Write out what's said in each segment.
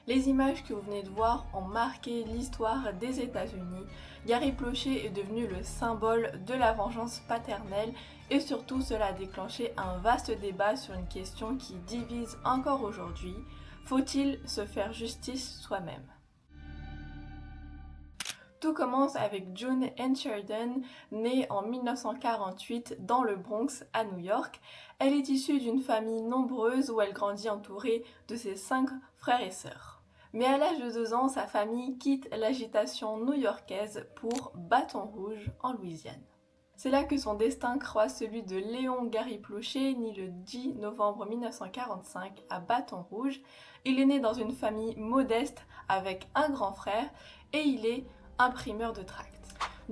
Les images que vous venez de voir ont marqué l'histoire des États-Unis. Gary Planchet est devenu le symbole de la vengeance paternelle et surtout cela a déclenché un vaste débat sur une question qui divise encore aujourd'hui. Faut-il se faire justice soi-même ? Tout commence avec June Ann Sheridan, née en 1948 dans le Bronx à New York. Elle est issue d'une famille nombreuse où elle grandit entourée de ses 5 frères et sœurs. Mais à l'âge de 2 ans, sa famille quitte l'agitation new-yorkaise pour Baton Rouge en Louisiane. C'est là que son destin croise celui de Léon Gary Planchet, né le 10 novembre 1945 à Baton Rouge. Il est né dans une famille modeste avec un grand frère et il est imprimeur de tracts.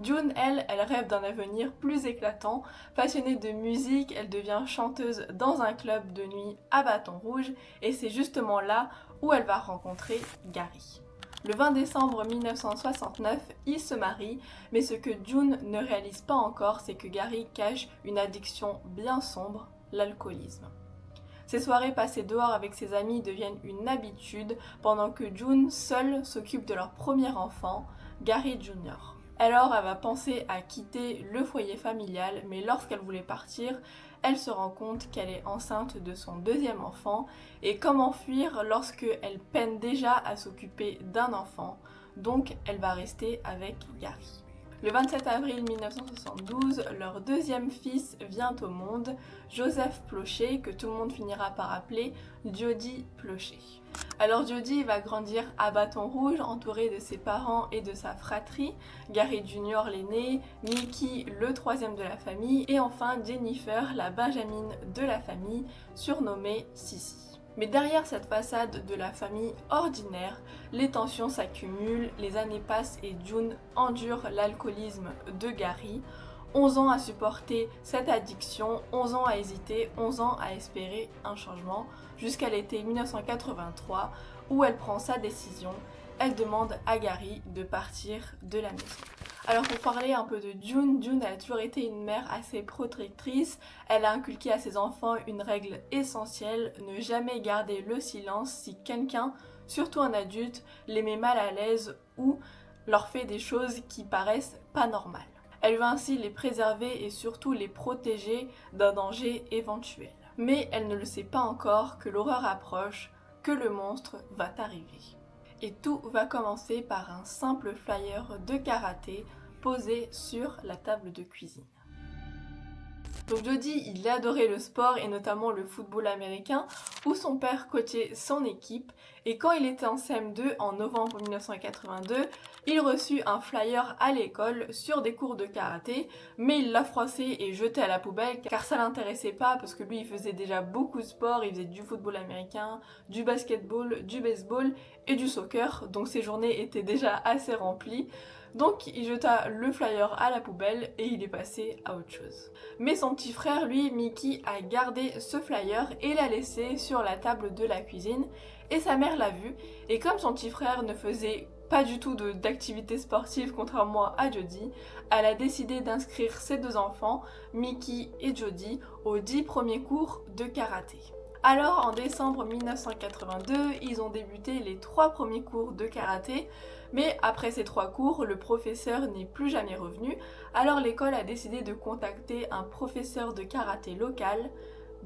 June, elle rêve d'un avenir plus éclatant. Passionnée de musique, elle devient chanteuse dans un club de nuit à Baton Rouge et c'est justement là où elle va rencontrer Gary. Le 20 décembre 1969, ils se marient, mais ce que June ne réalise pas encore, c'est que Gary cache une addiction bien sombre, l'alcoolisme. Ces soirées passées dehors avec ses amis deviennent une habitude pendant que June, seule, s'occupe de leur premier enfant, Gary Jr. Alors, elle va penser à quitter le foyer familial, mais lorsqu'elle voulait partir, elle se rend compte qu'elle est enceinte de son deuxième enfant et comment fuir lorsque elle peine déjà à s'occuper d'un enfant, donc elle va rester avec Gary. Le 27 avril 1972, leur deuxième fils vient au monde, Joseph Planchet, que tout le monde finira par appeler Jody Planchet. Alors Jody va grandir à Baton Rouge, entouré de ses parents et de sa fratrie, Gary Jr. l'aîné, Mickey le troisième de la famille, et enfin Jennifer, la benjamine de la famille, surnommée Sissy. Mais derrière cette façade de la famille ordinaire, les tensions s'accumulent, les années passent et June endure l'alcoolisme de Gary. 11 ans à supporter cette addiction, 11 ans à hésiter, 11 ans à espérer un changement, jusqu'à l'été 1983 où elle prend sa décision. Elle demande à Gary de partir de la maison. Alors pour parler un peu de June, June a toujours été une mère assez protectrice. Elle a inculqué à ses enfants une règle essentielle, ne jamais garder le silence si quelqu'un, surtout un adulte, les met mal à l'aise ou leur fait des choses qui paraissent pas normales. Elle veut ainsi les préserver et surtout les protéger d'un danger éventuel. Mais elle ne le sait pas encore que l'horreur approche, que le monstre va arriver. Et tout va commencer par un simple flyer de karaté posé sur la table de cuisine. Donc Jody, il adorait le sport et notamment le football américain où son père coachait son équipe et quand il était en CM2 en novembre 1982, il reçut un flyer à l'école sur des cours de karaté mais il l'a froissé et jeté à la poubelle car ça l'intéressait pas parce que lui il faisait déjà beaucoup de sport, il faisait du football américain, du basketball, du baseball et du soccer donc ses journées étaient déjà assez remplies. Donc il jeta le flyer à la poubelle et il est passé à autre chose. Mais son petit frère, lui, Mickey, a gardé ce flyer et l'a laissé sur la table de la cuisine et sa mère l'a vu et comme son petit frère ne faisait pas du tout d'activité sportive contrairement à Jody, elle a décidé d'inscrire ses 2 enfants, Mickey et Jody, aux 10 premiers cours de karaté. Alors en décembre 1982, ils ont débuté les 3 premiers cours de karaté, mais après ces 3 cours, le professeur n'est plus jamais revenu, alors l'école a décidé de contacter un professeur de karaté local,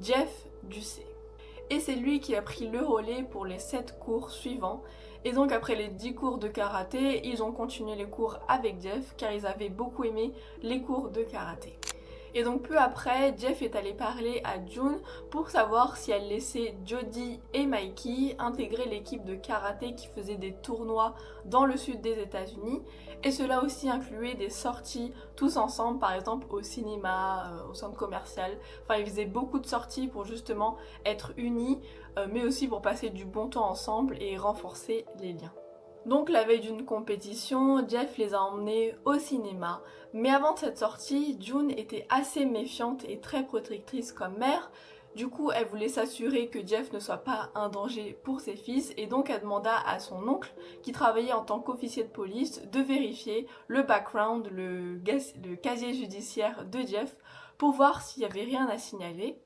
Jeff Ducey. Et c'est lui qui a pris le relais pour les 7 cours suivants, et donc après les 10 cours de karaté, ils ont continué les cours avec Jeff car ils avaient beaucoup aimé les cours de karaté. Et donc peu après, Jeff est allé parler à June pour savoir si elle laissait Jody et Mikey intégrer l'équipe de karaté qui faisait des tournois dans le sud des États-Unis. Et cela aussi incluait des sorties tous ensemble, par exemple au cinéma, au centre commercial. Enfin, ils faisaient beaucoup de sorties pour justement être unis, mais aussi pour passer du bon temps ensemble et renforcer les liens. Donc la veille d'une compétition, Jeff les a emmenés au cinéma. Mais avant cette sortie, June était assez méfiante et très protectrice comme mère. Du coup, elle voulait s'assurer que Jeff ne soit pas un danger pour ses fils et donc elle demanda à son oncle, qui travaillait en tant qu'officier de police, de vérifier le background, le casier judiciaire de Jeff pour voir s'il n'y avait rien à signaler.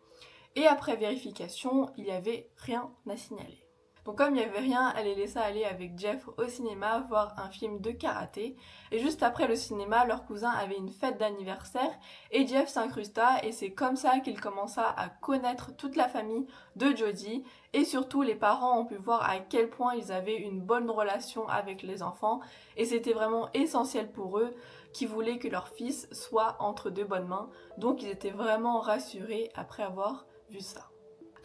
Et après vérification, il n'y avait rien à signaler. Donc comme il n'y avait rien, elle les laissa aller avec Jeff au cinéma voir un film de karaté. Et juste après le cinéma, leur cousin avait une fête d'anniversaire et Jeff s'incrusta et c'est comme ça qu'il commença à connaître toute la famille de Jodie. Et surtout, les parents ont pu voir à quel point ils avaient une bonne relation avec les enfants et c'était vraiment essentiel pour eux qui voulaient que leur fils soit entre de bonnes mains. Donc ils étaient vraiment rassurés après avoir vu ça.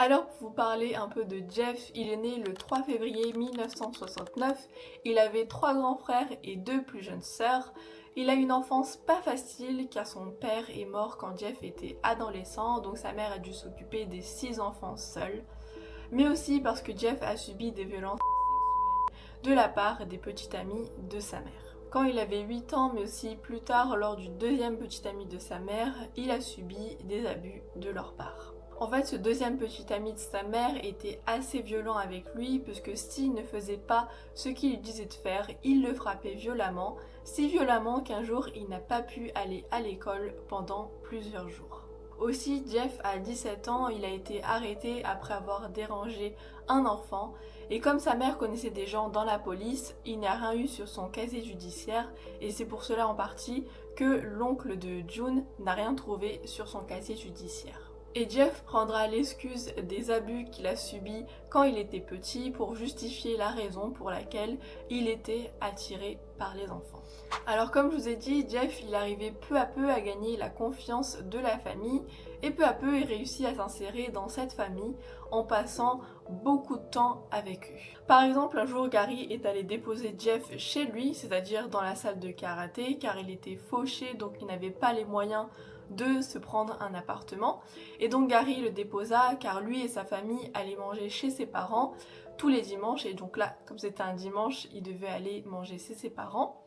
Alors pour vous parler un peu de Jeff, il est né le 3 février 1969, il avait 3 grands frères et 2 plus jeunes sœurs. Il a une enfance pas facile car son père est mort quand Jeff était adolescent, donc sa mère a dû s'occuper des 6 enfants seule. Mais aussi parce que Jeff a subi des violences sexuelles de la part des petits amis de sa mère. Quand il avait 8 ans, mais aussi plus tard lors du deuxième petit ami de sa mère, il a subi des abus de leur part. En fait, ce deuxième petit ami de sa mère était assez violent avec lui puisque s'il ne faisait pas ce qu'il lui disait de faire, il le frappait violemment, si violemment qu'un jour il n'a pas pu aller à l'école pendant plusieurs jours. Aussi, Jeff a 17 ans, il a été arrêté après avoir dérangé un enfant et comme sa mère connaissait des gens dans la police, il n'y a rien eu sur son casier judiciaire et c'est pour cela en partie que l'oncle de June n'a rien trouvé sur son casier judiciaire. Et Jeff prendra l'excuse des abus qu'il a subis quand il était petit pour justifier la raison pour laquelle il était attiré par les enfants. Alors comme je vous ai dit, Jeff il arrivait peu à peu à gagner la confiance de la famille et peu à peu il réussit à s'insérer dans cette famille en passant beaucoup de temps avec eux. Par exemple, un jour Gary est allé déposer Jeff chez lui, c'est-à-dire dans la salle de karaté car il était fauché donc il n'avait pas les moyens de se prendre un appartement et donc Gary le déposa car lui et sa famille allaient manger chez ses parents tous les dimanches et donc là comme c'était un dimanche il devait aller manger chez ses parents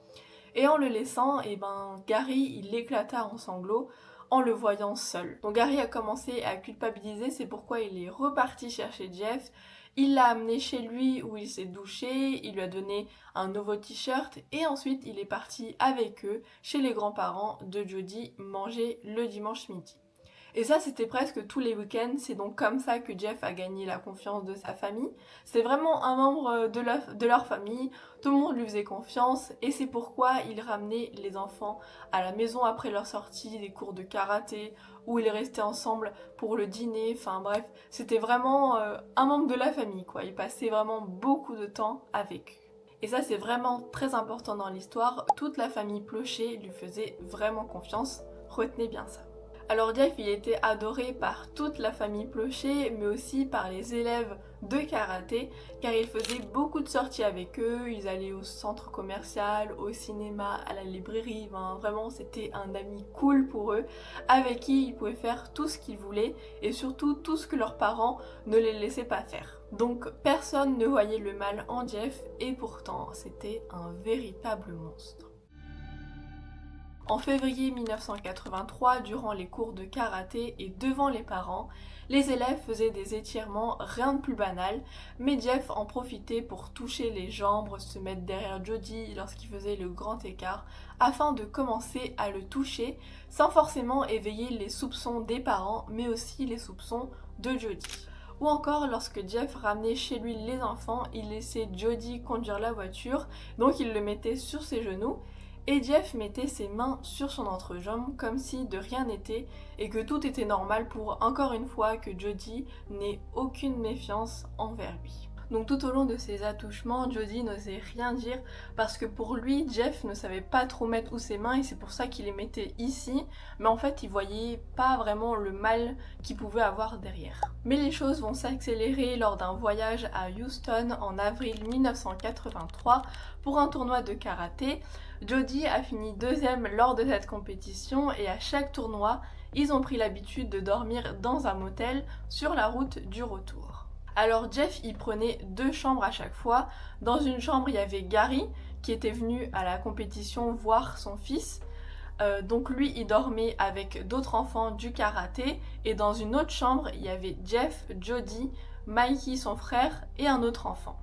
et en le laissant Gary il éclata en sanglots en le voyant seul. Donc Gary a commencé à culpabiliser, c'est pourquoi il est reparti chercher Jeff. Il l'a amené chez lui où il s'est douché, il lui a donné un nouveau t-shirt et ensuite il est parti avec eux chez les grands-parents de Jodie manger le dimanche midi. Et ça c'était presque tous les week-ends, c'est donc comme ça que Jeff a gagné la confiance de sa famille. C'est vraiment un membre de leur famille, tout le monde lui faisait confiance et c'est pourquoi il ramenait les enfants à la maison après leur sortie des cours de karaté, où ils restaient ensemble pour le dîner, enfin bref, c'était vraiment un membre de la famille quoi, il passait vraiment beaucoup de temps avec eux. Et ça c'est vraiment très important dans l'histoire, toute la famille Plauché lui faisait vraiment confiance, retenez bien ça. Alors Jeff il était adoré par toute la famille Plauché mais aussi par les élèves de karaté car il faisait beaucoup de sorties avec eux, ils allaient au centre commercial, au cinéma, à la librairie, vraiment c'était un ami cool pour eux avec qui ils pouvaient faire tout ce qu'ils voulaient et surtout tout ce que leurs parents ne les laissaient pas faire. Donc personne ne voyait le mal en Jeff et pourtant c'était un véritable monstre. En février 1983, durant les cours de karaté et devant les parents, les élèves faisaient des étirements, rien de plus banal, mais Jeff en profitait pour toucher les jambes, se mettre derrière Jodie lorsqu'il faisait le grand écart, afin de commencer à le toucher, sans forcément éveiller les soupçons des parents, mais aussi les soupçons de Jodie. Ou encore lorsque Jeff ramenait chez lui les enfants, il laissait Jodie conduire la voiture, donc il le mettait sur ses genoux, et Jeff mettait ses mains sur son entrejambe comme si de rien n'était et que tout était normal pour encore une fois que Jodie n'ait aucune méfiance envers lui. Donc tout au long de ces attouchements, Jodie n'osait rien dire parce que pour lui, Jeff ne savait pas trop mettre où ses mains et c'est pour ça qu'il les mettait ici, mais en fait il voyait pas vraiment le mal qu'il pouvait avoir derrière. Mais les choses vont s'accélérer lors d'un voyage à Houston en avril 1983 pour un tournoi de karaté. Jodie a fini deuxième lors de cette compétition et à chaque tournoi, ils ont pris l'habitude de dormir dans un motel sur la route du retour. Alors Jeff y prenait 2 chambres à chaque fois. Dans une chambre il y avait Gary qui était venu à la compétition voir son fils. Donc lui il dormait avec d'autres enfants du karaté et dans une autre chambre il y avait Jeff, Jodie, Mikey son frère et un autre enfant.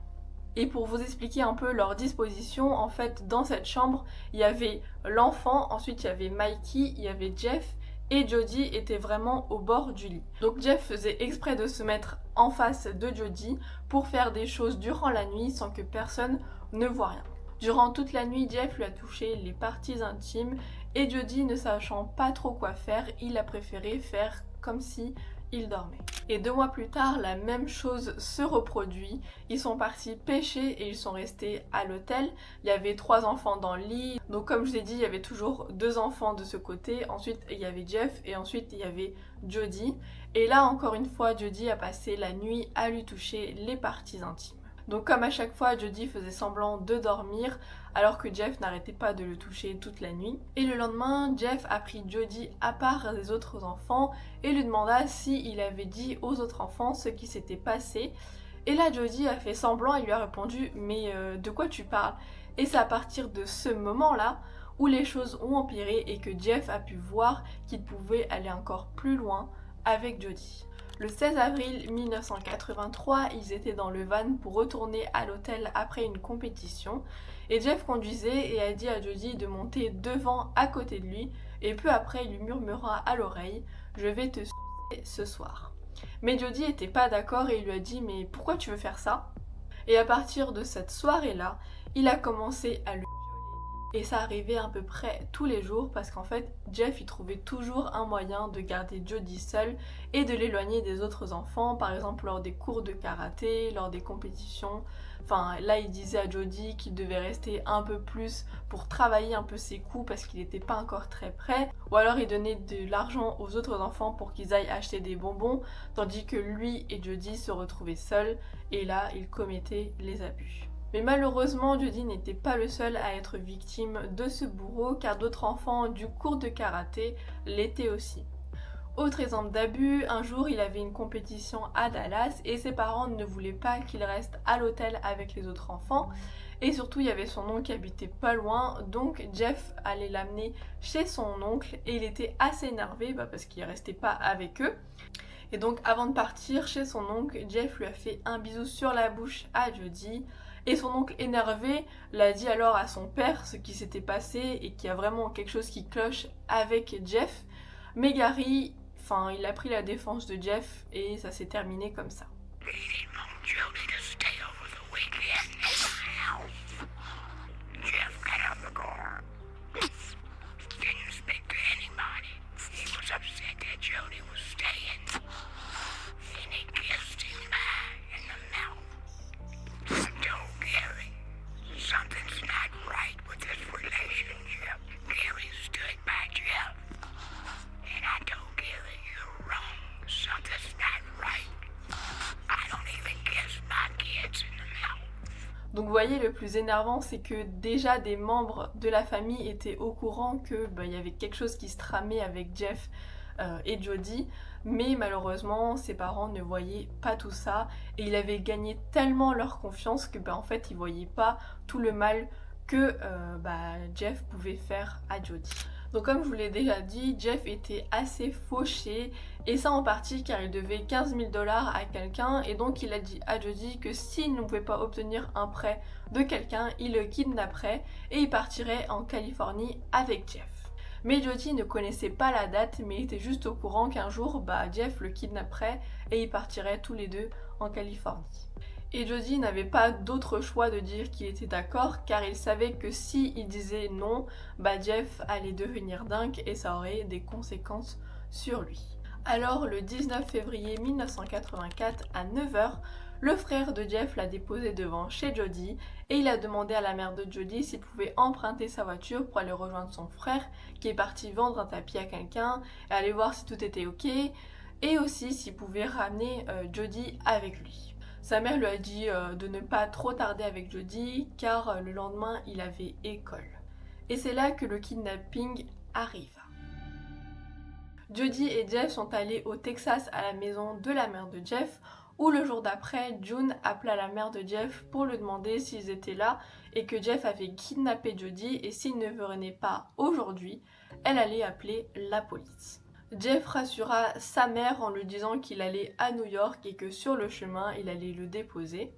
Et pour vous expliquer un peu leur disposition, en fait dans cette chambre il y avait l'enfant, ensuite il y avait Mikey, il y avait Jeff et Jody était vraiment au bord du lit. Donc Jeff faisait exprès de se mettre en face de Jody pour faire des choses durant la nuit sans que personne ne voit rien. Durant toute la nuit, Jeff lui a touché les parties intimes et Jody, ne sachant pas trop quoi faire, il a préféré faire comme si il dormait. Et 2 mois plus tard, la même chose se reproduit. Ils sont partis pêcher et ils sont restés à l'hôtel. Il y avait 3 enfants dans le lit. Donc comme je vous ai dit, il y avait toujours 2 enfants de ce côté. Ensuite, il y avait Jeff et ensuite, il y avait Jody. Et là, encore une fois, Jody a passé la nuit à lui toucher les parties intimes. Donc comme à chaque fois, Jody faisait semblant de dormir alors que Jeff n'arrêtait pas de le toucher toute la nuit. Et le lendemain, Jeff a pris Jody à part des autres enfants et lui demanda s'il avait dit aux autres enfants ce qui s'était passé. Et là, Jody a fait semblant et lui a répondu « Mais de quoi tu parles ?» Et c'est à partir de ce moment-là où les choses ont empiré et que Jeff a pu voir qu'il pouvait aller encore plus loin avec Jody. Le 16 avril 1983, ils étaient dans le van pour retourner à l'hôtel après une compétition et Jeff conduisait et a dit à Jody de monter devant à côté de lui et peu après il lui murmura à l'oreille « Je vais te sucer ce soir ». Mais Jody était pas d'accord et il lui a dit « Mais pourquoi tu veux faire ça ?» Et à partir de cette soirée-là, il a commencé à lui et ça arrivait à peu près tous les jours parce qu'en fait Jeff il trouvait toujours un moyen de garder Jody seule et de l'éloigner des autres enfants, par exemple lors des cours de karaté, lors des compétitions. Enfin là il disait à Jody qu'il devait rester un peu plus pour travailler un peu ses coups parce qu'il n'était pas encore très prêt, ou alors il donnait de l'argent aux autres enfants pour qu'ils aillent acheter des bonbons tandis que lui et Jody se retrouvaient seuls et là ils commettaient les abus. Mais malheureusement, Jody n'était pas le seul à être victime de ce bourreau car d'autres enfants du cours de karaté l'étaient aussi. Autre exemple d'abus, un jour il avait une compétition à Dallas et ses parents ne voulaient pas qu'il reste à l'hôtel avec les autres enfants et surtout il y avait son oncle qui habitait pas loin, donc Jeff allait l'amener chez son oncle et il était assez énervé parce qu'il restait pas avec eux. Et donc avant de partir chez son oncle, Jeff lui a fait un bisou sur la bouche à Jody. Et son oncle énervé l'a dit alors à son père ce qui s'était passé et qu'il y a vraiment quelque chose qui cloche avec Jeff. Mais Gary, il a pris la défense de Jeff et ça s'est terminé comme ça. Donc vous voyez, le plus énervant, c'est que déjà des membres de la famille étaient au courant que y avait quelque chose qui se tramait avec Jeff et Jody, mais malheureusement ses parents ne voyaient pas tout ça et il avait gagné tellement leur confiance que en fait ils voyaient pas tout le mal que Jeff pouvait faire à Jody. Donc comme je vous l'ai déjà dit, Jeff était assez fauché et ça en partie car il devait 15 000 $ à quelqu'un et donc il a dit à Jody que s'il ne pouvait pas obtenir un prêt de quelqu'un, il le kidnapperait et il partirait en Californie avec Jeff. Mais Jody ne connaissait pas la date mais il était juste au courant qu'un jour Jeff le kidnapperait et ils partiraient tous les deux en Californie. Et Jody n'avait pas d'autre choix de dire qu'il était d'accord car il savait que si il disait non, Jeff allait devenir dingue et ça aurait des conséquences sur lui. Alors le 19 février 1984 à 9 h, le frère de Jeff l'a déposé devant chez Jody et il a demandé à la mère de Jody s'il pouvait emprunter sa voiture pour aller rejoindre son frère qui est parti vendre un tapis à quelqu'un et aller voir si tout était ok et aussi s'il pouvait ramener Jody avec lui. Sa mère lui a dit de ne pas trop tarder avec Jody car le lendemain il avait école. Et c'est là que le kidnapping arrive. Jody et Jeff sont allés au Texas à la maison de la mère de Jeff où le jour d'après, June appela la mère de Jeff pour lui demander s'ils étaient là et que Jeff avait kidnappé Jody et s'il ne venait pas aujourd'hui, elle allait appeler la police. Jeff rassura sa mère en lui disant qu'il allait à New York et que sur le chemin, il allait le déposer.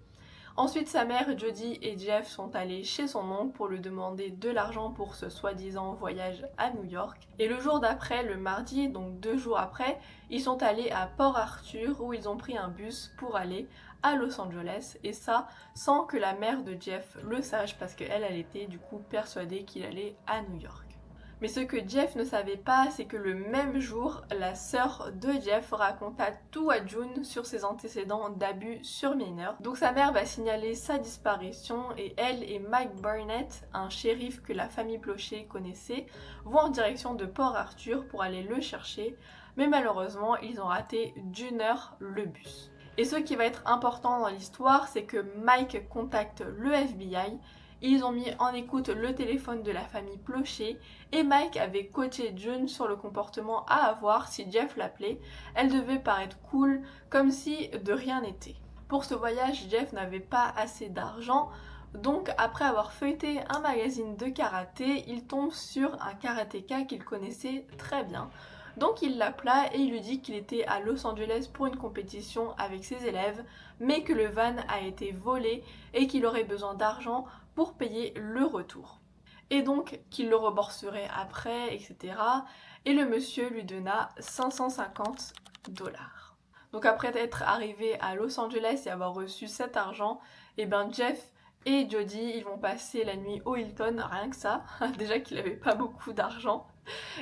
Ensuite, sa mère, Jody et Jeff sont allés chez son oncle pour lui demander de l'argent pour ce soi-disant voyage à New York. Et le jour d'après, le mardi, donc 2 jours après, ils sont allés à Port Arthur où ils ont pris un bus pour aller à Los Angeles. Et ça, sans que la mère de Jeff le sache parce qu'elle, elle était du coup persuadée qu'il allait à New York. Mais ce que Jeff ne savait pas, c'est que le même jour, la sœur de Jeff raconta tout à June sur ses antécédents d'abus sur mineurs. Donc sa mère va signaler sa disparition et elle et Mike Barnett, un shérif que la famille Blocher connaissait, vont en direction de Port Arthur pour aller le chercher. Mais malheureusement, ils ont raté d'1 heure le bus. Et ce qui va être important dans l'histoire, c'est que Mike contacte le FBI. Ils ont mis en écoute le téléphone de la famille Blocher et Mike avait coaché June sur le comportement à avoir si Jeff l'appelait. Elle devait paraître cool, comme si de rien n'était. Pour ce voyage, Jeff n'avait pas assez d'argent, donc après avoir feuilleté un magazine de karaté, il tombe sur un karatéka qu'il connaissait très bien. Donc il l'appela et il lui dit qu'il était à Los Angeles pour une compétition avec ses élèves, mais que le van a été volé et qu'il aurait besoin d'argent pour payer le retour. Et donc qu'il le rembourserait après, etc. Et le monsieur lui donna 550 $. Donc après être arrivé à Los Angeles et avoir reçu cet argent, et ben Jeff et Jody, ils vont passer la nuit au Hilton, rien que ça, déjà qu'il n'avait pas beaucoup d'argent.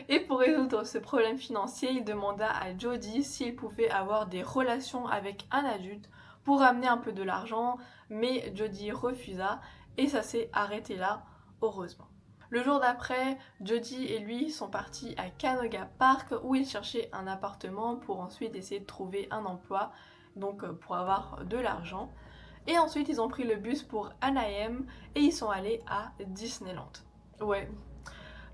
Et pour résoudre ce problème financier, il demanda à Jody s'il pouvait avoir des relations avec un adulte pour ramener un peu de l'argent, mais Jody refusa et ça s'est arrêté là, heureusement. Le jour d'après, Jody et lui sont partis à Canoga Park où ils cherchaient un appartement pour ensuite essayer de trouver un emploi, donc pour avoir de l'argent. Et ensuite, ils ont pris le bus pour Anaheim et ils sont allés à Disneyland. Ouais,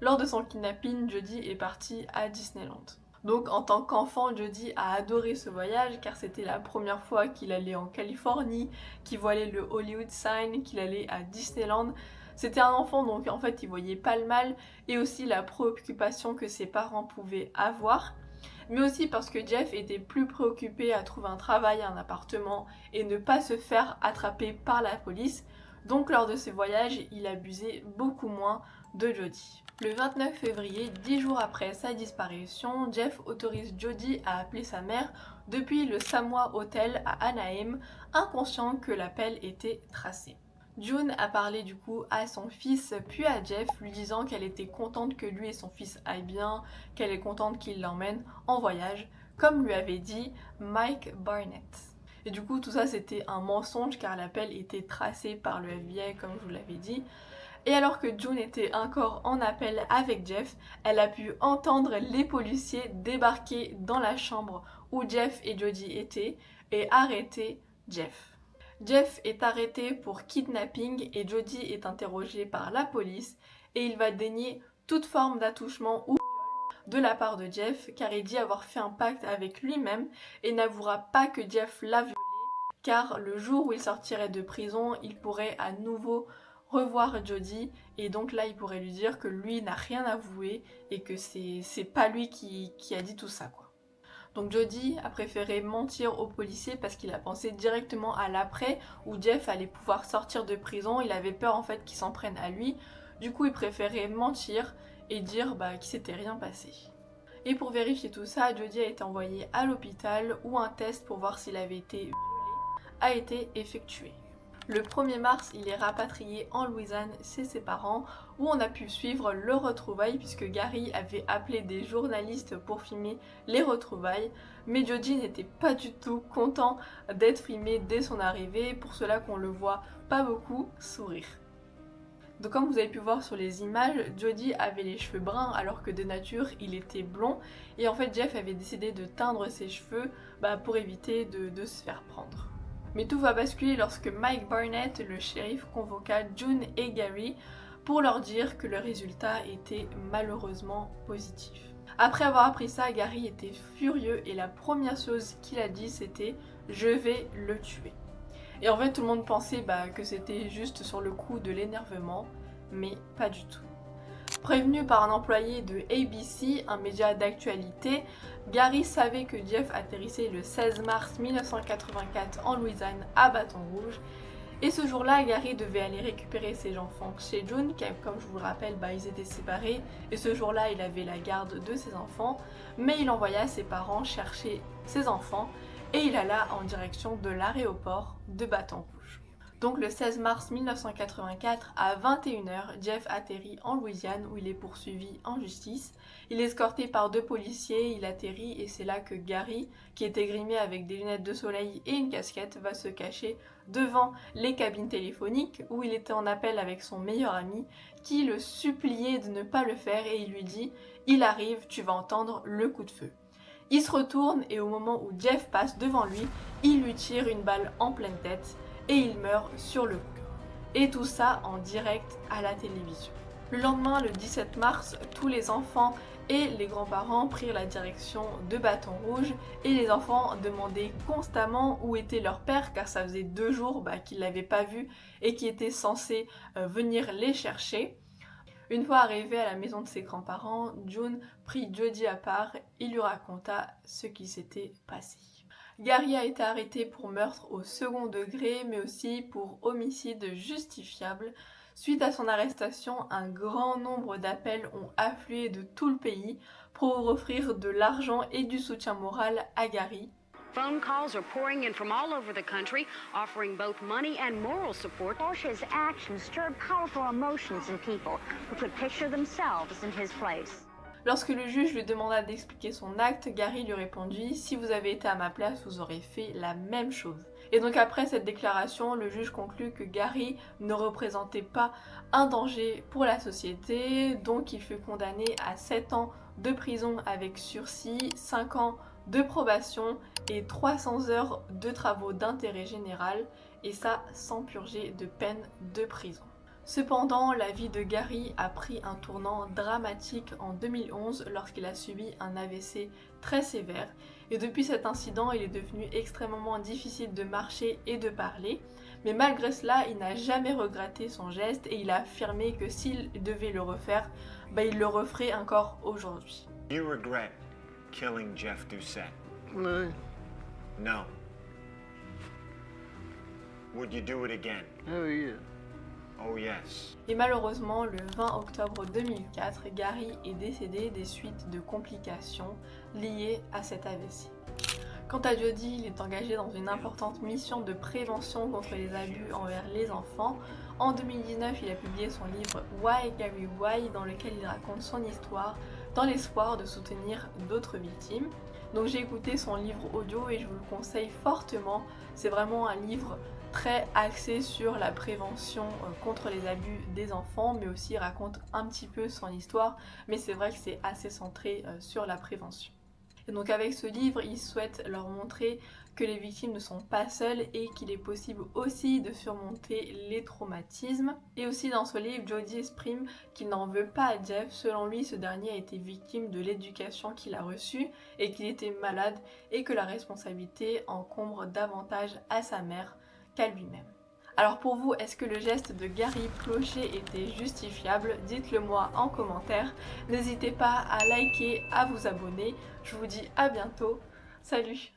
lors de son kidnapping, Jody est partie à Disneyland. Donc en tant qu'enfant, Jody a adoré ce voyage car c'était la première fois qu'il allait en Californie, qu'il voyait le Hollywood Sign, qu'il allait à Disneyland. C'était un enfant donc en fait il voyait pas le mal et aussi la préoccupation que ses parents pouvaient avoir. Mais aussi parce que Jeff était plus préoccupé à trouver un travail, un appartement et ne pas se faire attraper par la police. Donc lors de ce voyage, il abusait beaucoup moins de Jody. Le 29 février, 10 jours après sa disparition, Jeff autorise Jody à appeler sa mère depuis le Samoa Hotel à Anaheim, inconscient que l'appel était tracé. June a parlé du coup à son fils puis à Jeff lui disant qu'elle était contente que lui et son fils aillent bien, qu'elle est contente qu'il l'emmène en voyage, comme lui avait dit Mike Barnett. Et du coup tout ça c'était un mensonge car l'appel était tracé par le FBI comme je vous l'avais dit. Et alors que June était encore en appel avec Jeff, elle a pu entendre les policiers débarquer dans la chambre où Jeff et Jody étaient et arrêter Jeff. Jeff est arrêté pour kidnapping et Jody est interrogée par la police et il va dénier toute forme d'attouchement ou de la part de Jeff car il dit avoir fait un pacte avec lui-même et n'avouera pas que Jeff l'a violé car le jour où il sortirait de prison, il pourrait à nouveau revoir Jody et donc là il pourrait lui dire que lui n'a rien avoué et que c'est pas lui qui a dit tout ça quoi. Donc Jody a préféré mentir aux policiers parce qu'il a pensé directement à l'après où Jeff allait pouvoir sortir de prison, il avait peur en fait qu'ils s'en prennent à lui, du coup il préférait mentir et dire qu'il s'était rien passé. Et pour vérifier tout ça, Jody a été envoyé à l'hôpital où un test pour voir s'il avait été violé a été effectué. Le 1er mars, il est rapatrié en Louisiane chez ses parents où on a pu suivre le retrouvaille puisque Gary avait appelé des journalistes pour filmer les retrouvailles. Mais Jody n'était pas du tout content d'être filmé dès son arrivée, pour cela qu'on le voit pas beaucoup sourire. Donc comme vous avez pu voir sur les images, Jody avait les cheveux bruns alors que de nature il était blond et en fait Jeff avait décidé de teindre ses cheveux pour éviter de se faire prendre. Mais tout va basculer lorsque Mike Barnett, le shérif, convoqua June et Gary pour leur dire que le résultat était malheureusement positif. Après avoir appris ça, Gary était furieux et la première chose qu'il a dit c'était « je vais le tuer ». Et en fait tout le monde pensait que c'était juste sur le coup de l'énervement, mais pas du tout. Prévenu par un employé de ABC, un média d'actualité, Gary savait que Jeff atterrissait le 16 mars 1984 en Louisiane à Baton Rouge Et ce jour-là, Gary devait aller récupérer ses enfants chez June, comme je vous le rappelle, ils étaient séparés, et ce jour-là, il avait la garde de ses enfants, mais il envoya ses parents chercher ses enfants, et il alla en direction de l'aéroport de Baton Rouge. Donc le 16 mars 1984, à 21h, Jeff atterrit en Louisiane où il est poursuivi en justice. Il est escorté par 2 policiers, il atterrit et c'est là que Gary, qui était grimé avec des lunettes de soleil et une casquette, va se cacher devant les cabines téléphoniques où il était en appel avec son meilleur ami qui le suppliait de ne pas le faire et il lui dit « Il arrive, tu vas entendre le coup de feu ». Il se retourne et au moment où Jeff passe devant lui, il lui tire une balle en pleine tête et il meurt sur le coup. Et tout ça en direct à la télévision. Le lendemain, le 17 mars, tous les enfants et les grands-parents prirent la direction de Baton Rouge et les enfants demandaient constamment où était leur père car ça faisait 2 jours qu'ils ne l'avaient pas vu et qui était censé venir les chercher. Une fois arrivé à la maison de ses grands-parents, June prit Jody à part et lui raconta ce qui s'était passé. Gary a été arrêté pour meurtre au second degré, mais aussi pour homicide justifiable. Suite à son arrestation, un grand nombre d'appels ont afflué de tout le pays pour offrir de l'argent et du soutien moral à Gary. Phone calls are pouring in from all over the country, offering both money and moral support. Porsche's actions stirred powerful emotions in people who could picture themselves in his place. Lorsque le juge lui demanda d'expliquer son acte, Gary lui répondit « Si vous avez été à ma place, vous aurez fait la même chose ». Et donc après cette déclaration, le juge conclut que Gary ne représentait pas un danger pour la société, donc il fut condamné à 7 ans de prison avec sursis, 5 ans de probation et 300 heures de travaux d'intérêt général, et ça sans purger de peine de prison. Cependant, la vie de Gary a pris un tournant dramatique en 2011 lorsqu'il a subi un AVC très sévère et depuis cet incident, il est devenu extrêmement difficile de marcher et de parler. Mais malgré cela, il n'a jamais regretté son geste et il a affirmé que s'il devait le refaire, il le referait encore aujourd'hui. You regret killing Jeff Doucette? No. No. Would you do it again? Oh yeah. Oh yes. Et malheureusement, le 20 octobre 2004, Gary est décédé des suites de complications liées à cet AVC. Quant à Jody, il est engagé dans une importante mission de prévention contre les abus envers les enfants. En 2019, il a publié son livre Why Gary Why, dans lequel il raconte son histoire dans l'espoir de soutenir d'autres victimes. Donc j'ai écouté son livre audio et je vous le conseille fortement. C'est vraiment un livre très axé sur la prévention contre les abus des enfants, mais aussi il raconte un petit peu son histoire, mais c'est vrai que c'est assez centré sur la prévention. Et donc avec ce livre, il souhaite leur montrer que les victimes ne sont pas seules et qu'il est possible aussi de surmonter les traumatismes. Et aussi dans ce livre, Jody exprime qu'il n'en veut pas à Jeff. Selon lui, ce dernier a été victime de l'éducation qu'il a reçue et qu'il était malade et que la responsabilité encombre davantage à sa mère qu'à lui-même. Alors pour vous, est-ce que le geste de Gary Clocher était justifiable? Dites-le moi en commentaire. N'hésitez pas à liker, à vous abonner. Je vous dis à bientôt. Salut!